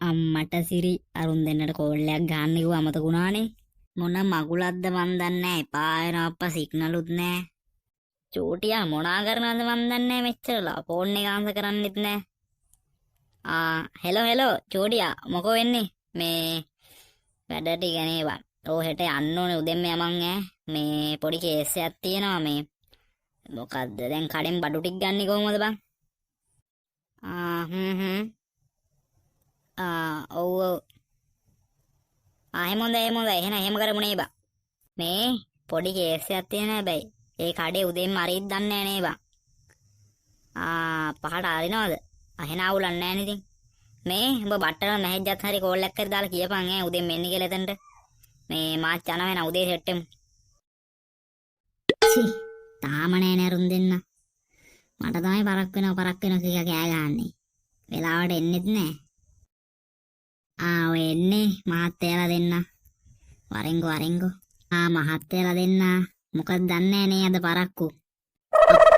අම්මට සිරි අරුන් දෙන්නට කෝල්ලයක් ගන්න කිව්වා අමතකුණානේ. මොන මගුලක්ද මන් දන්නේ නැහැ. එපා වෙනවා අප්පා සිග්නලුත් නැහැ. චූටියා මොනා කරනවද මන් දන්නේ නැහැ මෙච්චරලා. ෆෝන් එක ආන්සර් කරන්නෙත් නැහැ. හෙලෝ චූටියා මොකෝ වෙන්නේ? මේ වැඩ ටික නේවා. ඕ හෙට යන්න ඕනේ උදෙන්ම යමන් මේ පොඩි කේස් එකක් තියෙනවා මේ. මොකද්ද දැන් කඩෙන් බඩු ටික ගන්නේ කොහොමද බං? ඔව් එහෙම හොඳයි එහෙම කරමු නේ බං. මේ පොඩි කේස් එකක් තියෙන හැබැයි ඒ කඩේ උදේම අරිත් දන්නේ නැහැ නේ බං. පහට අරිනවද? එහෙන අවුලක් නැහැ නේ ඉතින්. මේ උඹ බට්ටන මැහෙජ්ජත් හරි කෝල් එකක් කර දාලා කියපන් උදේ මෙන්න කියලා එතනට. මේ මාත් යනවා වෙන උදේ සෙට් එමු. තාම නෑනේ අරුන් දෙන්න. මට තමයි පරක් වෙනවා කියලා කෑ ගහන්නේ. වෙලාවට එන්නෙත් නෑ. ඔය එන්නේ මහත්තයලා දෙන්න. වරෙන්ගෝ. මහත්තයලා දෙන්න. මොකද දන්නේ නේ අද පරක්කු.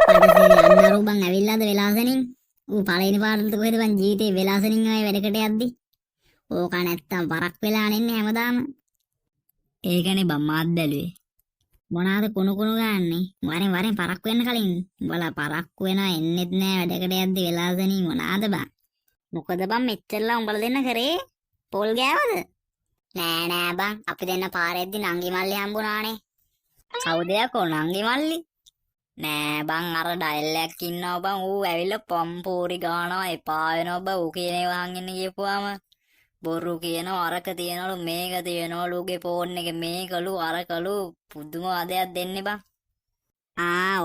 අප්පඩේ අන්නරු බං ඇවිල්ලාද වෙලාසනින්. ඌ පළවෙනි පාරට කොහෙද බං ජීවිතේ වෙලාසනින් ආයේ වැඩකට යද්දි. ඕක නැත්තම් පරක් වෙලා නෙන්නේ හැමදාම. ඒකනේ බං මාත් බැලුවේ. මොනාද කුණු ගන්නේ? වරෙන් පරක් වෙන්න කලින් උඹලා පරක්කු වෙනවා එන්නෙත් නෑ වැඩකට යද්දි වෙලාසනින් මොනාද බං? මොකද බං මෙච්චරලා උඹලා දෙන්න කරේ? පොල් ගෑවද? නෑ බං අපි දෙන්න පාරෙද්දි නංගි මල්ලි හම්බුණානේ. කවුද යකෝ නංගි මල්ලි? නෑ බං අර ඩයල් එකක් ඉන්නවා බං ඌ ඇවිල්ලා පම්පෝරි ගානවා එපා වෙනවා බං ඌ කියන ඒවා අහන් ඉන්න කියපුවාම බොරු කියනවා අරක තියනවලු මේක තියනවලු ඌගේ ෆෝන් එකේ මේකලු අරකලු පුදුම වදයක් දෙන්නේ බං.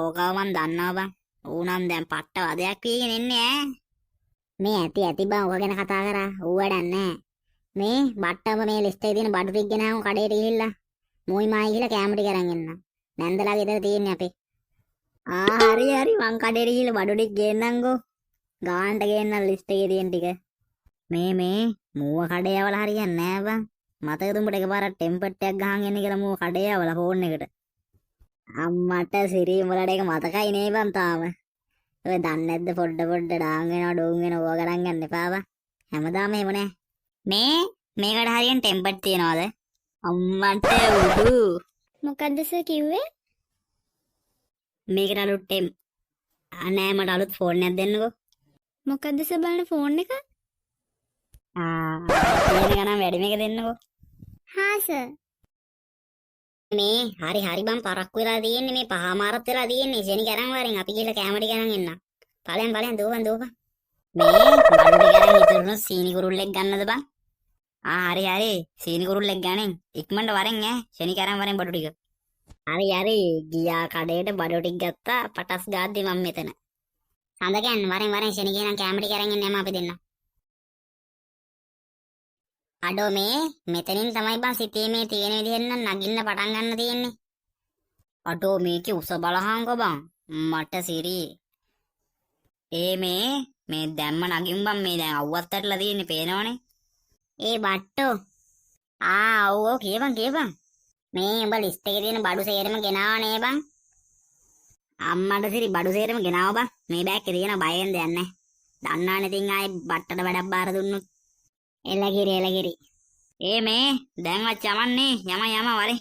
ඕකව මන් දන්නවා බං. ඌ නම් දැන් පට්ට වදයක් වීගෙන එන්නේ මේ ඇති බං ඔක ගැන කතා කරා ඌ වැඩක් නෑ. මේ බට්ටම මේ ලිස්ට් එකේ තියෙන බඩු ටික ගෙනාවු කඩේට ගිහිල්ලා මොයි මායි ගිහලා කැම ටික අරන් එන්න. නැන්දලා ගෙදර තියෙන්නේ අපේ. හරි මං කඩේට ගිහලා බඩු ටික ගේන්නම්කෝ. ගානට ගේන්න ලිස්ට් එකේ තියෙන ටික. මේ මූව කඩේ යවලා හරියන්නේ නෑ බං. මතකද උඹට එකපාරක් ටෙම්පර් එකක් ගහන් එන්න කියලා මූව කඩේ යවලා ෆෝන් එකට. අම්මට සිරි උඹලට ඒක මතකයි නේ බං තාම. ඔය දන්නේ නැද්ද පොඩ ඩාන් වෙනවා ඩෝන් වෙනවා ඕවා ගණන් ගන්න එපා බං. හැමදාම එහෙම නෑ. මේකට හරියන් ටෙම්පර් තියනවාද? අම්මට උඩු. මොකද්ද සර් කිව්වේ? මේකට අලුත් නෑ මට අලුත් ෆෝන් එකක් දෙන්නකෝ. මොකද්ද සර් බලන ෆෝන් එක? තියෙන ගණන් වැඩි මේක දෙන්නකෝ. සර්. මේ හරි බං පරක්කු වෙලා තියෙන්නේ මේ පහමාරත් වෙලා තියෙන්නේ ශෙනි කරන් වරින් අපි ගිහලා කැමරි ගණන් එන්න. ඵලයන් දෝපන්. මේ බඩු ටික අරන් ඉතුරුන සීනි කුරුල්ලෙක් ගන්නද බං? හරි සීනි කුරුල්ලෙක් ගණන් ඉක්මනට වරෙන් ශෙනි කරන් වරෙන් බඩු ටික. හරි ගියා කඩේට බඩු ටික ගත්තා පටස් ගාද්දි මම මෙතන. හඳ ගන්න වරෙන් ශෙනි කියනම් කැමරි කරන් එන්න යම අපි දෙන්න. අඩෝ මේ මෙතනින් තමයි බං සිතේ මේ තියෙන විදිහෙන් නම් නගින්න පටන් ගන්න තියෙන්නේ. අඩෝ මේකේ උස බලහංකෝ බං. මට සිරි. මේ දැම්ම නගින් බං මේ දැන් අවුවත් ඇටලා තියෙන්නේ පේනවනේ. බට්ටෝ. ඔව් කියපන්. මේ උඹ ලිස්ට් එකේ තියෙන බඩු සේරම ගෙනාවා නේ බං. අම්මට සිරි බඩු සේරම ගෙනාවා බං. මේ බෑග් එකේ තියෙන බයෙන් දෙයක් නැහැ. දන්නානේ ඉතින් ආයේ බට්ටට වැඩක් බාර දුන්නොත්. එලගිරි. මේ දැන්වත් යමන්නේ යම වරේ.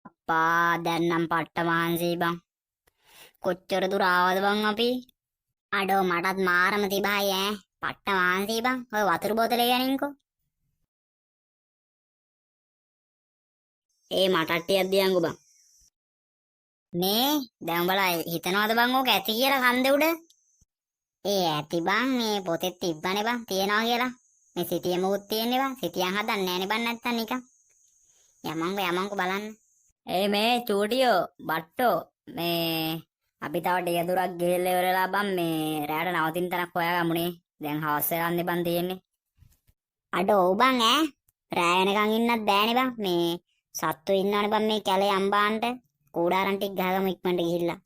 අප්පා දැන් නම් පට්ට මාන්සී බං. කොච්චර දුර ආවද බං අපි? අඩෝ මටත් මාරම තිබහයි පට්ට මාන්සී බං. ඔය වතුර බෝතලේ ගනින්කෝ. මටත් ටිකක් දියන්කෝ බං. මේ දැන් උඹලා හිතනවද බං ඕක ඇති කියලා කන්දේ උඩ? ඇති බං මේ පොතේ තිබ්බනේ බං තියනවා කියලා. මේ සිටියේ මොකුත් තියෙන්නේ බං. සිටියන් හදන්නේ නැනේ බං නැත්තම් නිකන්. යමන්කෝ බලන්න. මේ චූටියෝ බට්ටෝ මේ අපි තව ටික දුරක් ගිහිල්ලා ඉවරලා බං මේ රැයට නවතින තැනක් හොයාගමුනේ. දැන් හවස් වෙලාන්නේ බං තියෙන්නේ. අඩෝ බං රැය වෙනකන් ඉන්නත් බෑනේ බං. මේ සත්තු ඉන්නවනේ බං මේ කැලේ අම්බාන්ට. කූඩාරන් ටික ගහගමු ඉක්මනට ගිහිල්ලා.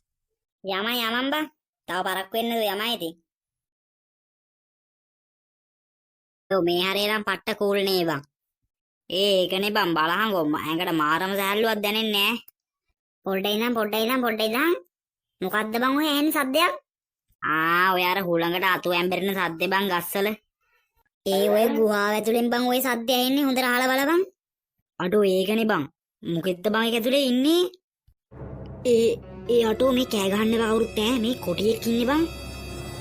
යමන් බං. තව පරක් වෙන්නද යමයි ඉතින්. මේ හරියනම් පට්ට කූල් නේ බං. ඒකනේ බං බලහංගෝ ඇඟට මාරම සැහැල්ලුවක් දැනෙන්නේ පොඩ්ඩයි නම් මොකද්ද බං ඔය ඇහෙන සද්දයක්? ඔය අර හුළඟට අතු ඇම්බෙරෙන සද්දේ බං ගස්සල. ඒ ඔය ගුහාව ඇතුලෙන් බං ඔය සද්දය එන්නේ හොඳට අහලා බලපන්. අඩෝ ඒකනේ බං. මොකෙද්ද බං ඒක ඇතුලේ ඉන්නේ? ඒ අටෝ මේ කෑ ගහන්න කවුරුත් නැහැ. මේ කොටියෙක් ඉන්නේ බං.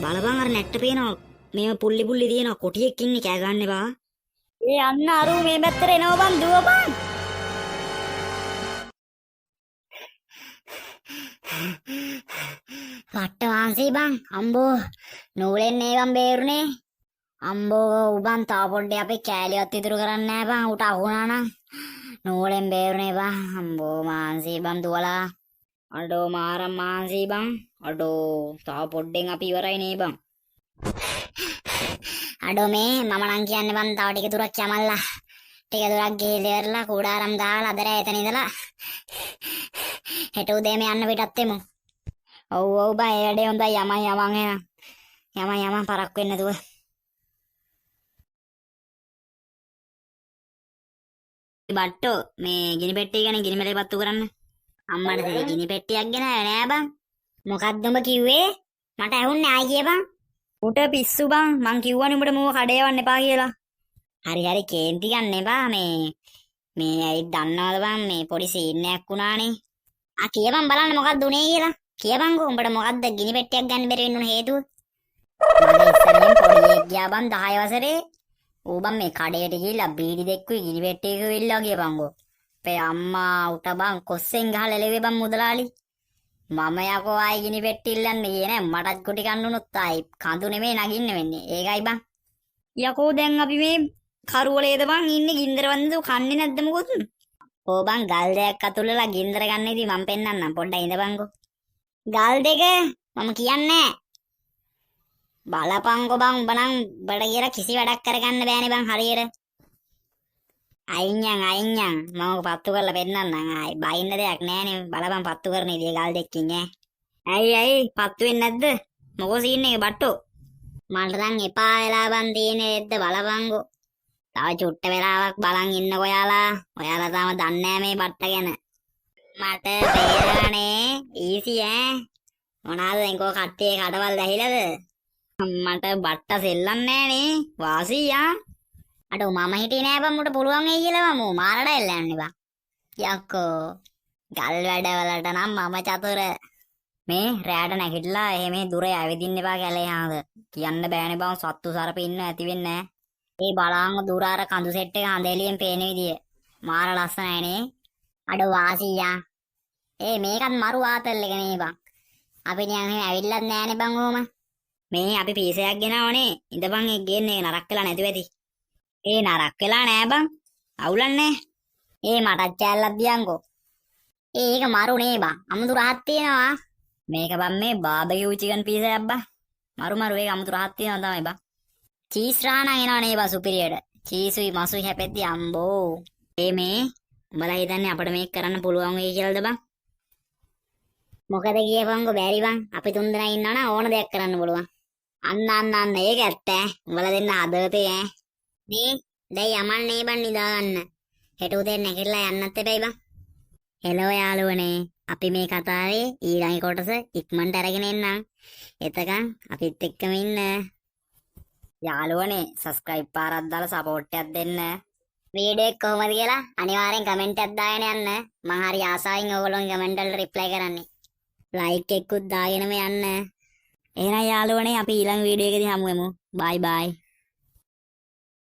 බලපන් අර නැට්ට පේනවා. මේව පුල්ලි පුල්ලි තියෙනවා. කොටියෙක් ඉන්නේ කෑ ගහන්න බා. අන්න අරු මේ පැත්තට එනවා බං දුවපන්. පට්ට වාසී බං අම්බෝ නූලෙන් ඒවම් බේරුනේ. අම්බෝ උබන් තාව පොඩ්ඩේ අපේ කෑලිවත් ඉතුරු කරන්නේ නැහැ බං. උට අහුණා නම් නූලෙන් බේරුනේ බං. අම්බෝ මාන්සී බං දුවලා. අඩෝ මාරම් මාන්සී බං. අඩෝ තාව පොඩ්ඩෙන් අපි ඉවරයි නේ බං. අඩෝ මේ මම නම් කියන්නේ බං තව ටික දුරක් යමල්ලා. ටික දුරක් ගිහිල්ලා ඉවරලා කුඩාරම් දාලා අදර එතන ඉඳලා හෙට උදේම යන්න පිටත් එමු. ඔව් බං ඒ වැඩේ හොඳයි. යමන් පරක් වෙන්න දුව. බට්ටෝ මේ ගිනි පෙට්ටිය ගැන ගිනි මෙලේ පත්තු කරන්න. අම්මට දෙයි ගිනි පෙට්ටියක් ගෙනාවේ නෑ බං. මොකක්ද උඹ කිව්වේ? මට ඇහුන්නේ ආයි කියපන්. උට පිස්සු බං. මං කිව්වනේ උඹට මූව කඩේ යවන්න එපා කියලා. හරි කේන්ති ගන්න එපා. මේ ඇයි දන්නවද බං මේ පොඩි සීන් එකක් වුණානේ. කියපන් බලන්න මොකක්ද උනේ කියලා. කියපන්කෝ උඹට මොකක්ද ගිනි පෙට්ටියක් ගන්න බැරි වෙන්න හේතුව? මගේ ඉස්සරහින් පොඩියෙක් ගියා බං 10 වසරේ. ඌ බං මේ කඩේට ගිහිල්ලා බීඩි දෙක්කුයි ගිනි පෙට්ටියක වෙල්ලා කියපන්කෝ. අපේ අම්මා උට බං කොස්සෙන් ගහලා එළෙවේ බං මුදලාලි. මම යකෝ ආයි ගිනි පෙට්ටි ඉල්ලන්නේ ගියේ නෑ. මටත් කුටි කන්න උනොත් ආයි කඳු නෙමෙයි නගින්න වෙන්නේ. ඒකයි බං. යකෝ දැන් අපි මේ කරුවලේද බං ඉන්නේ ගින්දර වන්දු කන්නේ නැද්ද මොකොත්? ඕ බං ගල් දෙයක් අතුල්ලලා ගින්දර ගන්න ඉතින් මම පෙන්නන්නම් පොඩ්ඩක් ඉඳපන්කෝ. ගල් දෙක මම කියන්නේ බලපංකෝ බං. උඹ නම් බඩ කියලා කිසි වැඩක් කරගන්න බෑනේ බං හරියට. අයින්යන් මම පත්තු කරලා පෙන්නන්නම්. ආයි බයින්න දෙයක් නෑනේ. බලපන් පත්තු කරන ඉතින් ගල් දෙකකින් ඇයි පත්තු වෙන්නේ නැද්ද? මොකෝ සීන් එක බට්ටෝ? මට නම් එපා වෙලා බං තියෙන්නේ එද්ද බලපංකෝ. තව චුට්ට වෙලාවක් බලන් ඉන්නකෝ ඔයාලා. ඔයාලා තාම දන්නේ නෑ මේ බට්ට ගැන. මට තේරෙන්නේ ඊසි මොනවාද එන්කෝ කට්ටියේ කඩවල් දැහිලාද? මට බට්ට සෙල්ලන්නේ නෑනේ වාසියා. අඩෝ මම හිටියේ නෑ බං. මුට පුළුවන් වෙයි කියලා මම මාරඩ එල්ලන්නේ බං. යක්කෝ ගල් වැඩවලට නම් මම චතුර. මේ රැයට නැගිටලා එහෙම දුර ඇවිදින්න එපා කැලේ හාද. කියන්න බෑනේ බං. සත්තු සරප ඉන්න ඇති වෙන්නේ නෑ. ඒ බලාංග දුර අර කඳු සෙට් එක හඳ එළියෙන් පේන විදිය මාර ලස්සනයිනේ. අඩෝ වාසියා මේකත් මරු ආතල් එක නේ බං. අපි නිකන් එහෙම ඇවිල්ලත් නෑනේ බං ඕම. මේ අපි පීසයක් ගෙනාවනේ. ඉඳපන් ඒ ගේන්නේ නරක් වෙලා නැතුව ඇති. නරක් වෙලා නෑ බං. අවුලන්නේ. මටත් කෑල්ලක් දියන්කෝ. ඒක මරු නේ බං. අමුතු රහක් තියෙනවා. මේක බං මේ බාබකියු චිකන් පීසයක් බං. මරු ඒක අමුතු රහක් තියෙනවා තමයි බං. චීස් රාණන් එනවා නේ බං සුපිරියට. චීසුයි මසුයි හැපෙද්දි අම්බෝ. මේ උඹලා හිතන්නේ අපිට මේක කරන්න පුළුවන් වෙයි කියලාද බං? මොකද කියපන්කෝ බැරි බං. අපි තුන් දෙනා ඉන්නවනම් ඕන දෙයක් කරන්න පුළුවන්. අන්න ඒක ඇත්ත. උඹලා දෙන්න හදවතේ නේ. දැන් යමන් නේ බං නිදාගන්න. හෙට උදේ නැගිටලා යන්නත් එපයි බං. හෙලෝ යාළුවනේ. අපි මේ කතාවේ ඊළඟ කොටස ඉක්මනට අරගෙන එන්නම්. එතකන් අපිත් එක්කම ඉන්න. යාළුවනේ සබ්ස්ක්‍රයිබ් පාරක් දාලා සපෝට් එකක් දෙන්න. වීඩියෝ එක කොහමද කියලා අනිවාර්යෙන් කමෙන්ට් එකක් දාගෙන යන්න. මම හරි ආසාවෙන් ඔයගොල්ලෝගේ කමෙන්ට් වලට රිප්ලයි කරන්නේ. ලයික් එකකුත් දාගෙනම යන්න. එහෙනම් යාළුවනේ අපි ඊළඟ වීඩියෝ එකදී හමු වෙමු. බයි බයි.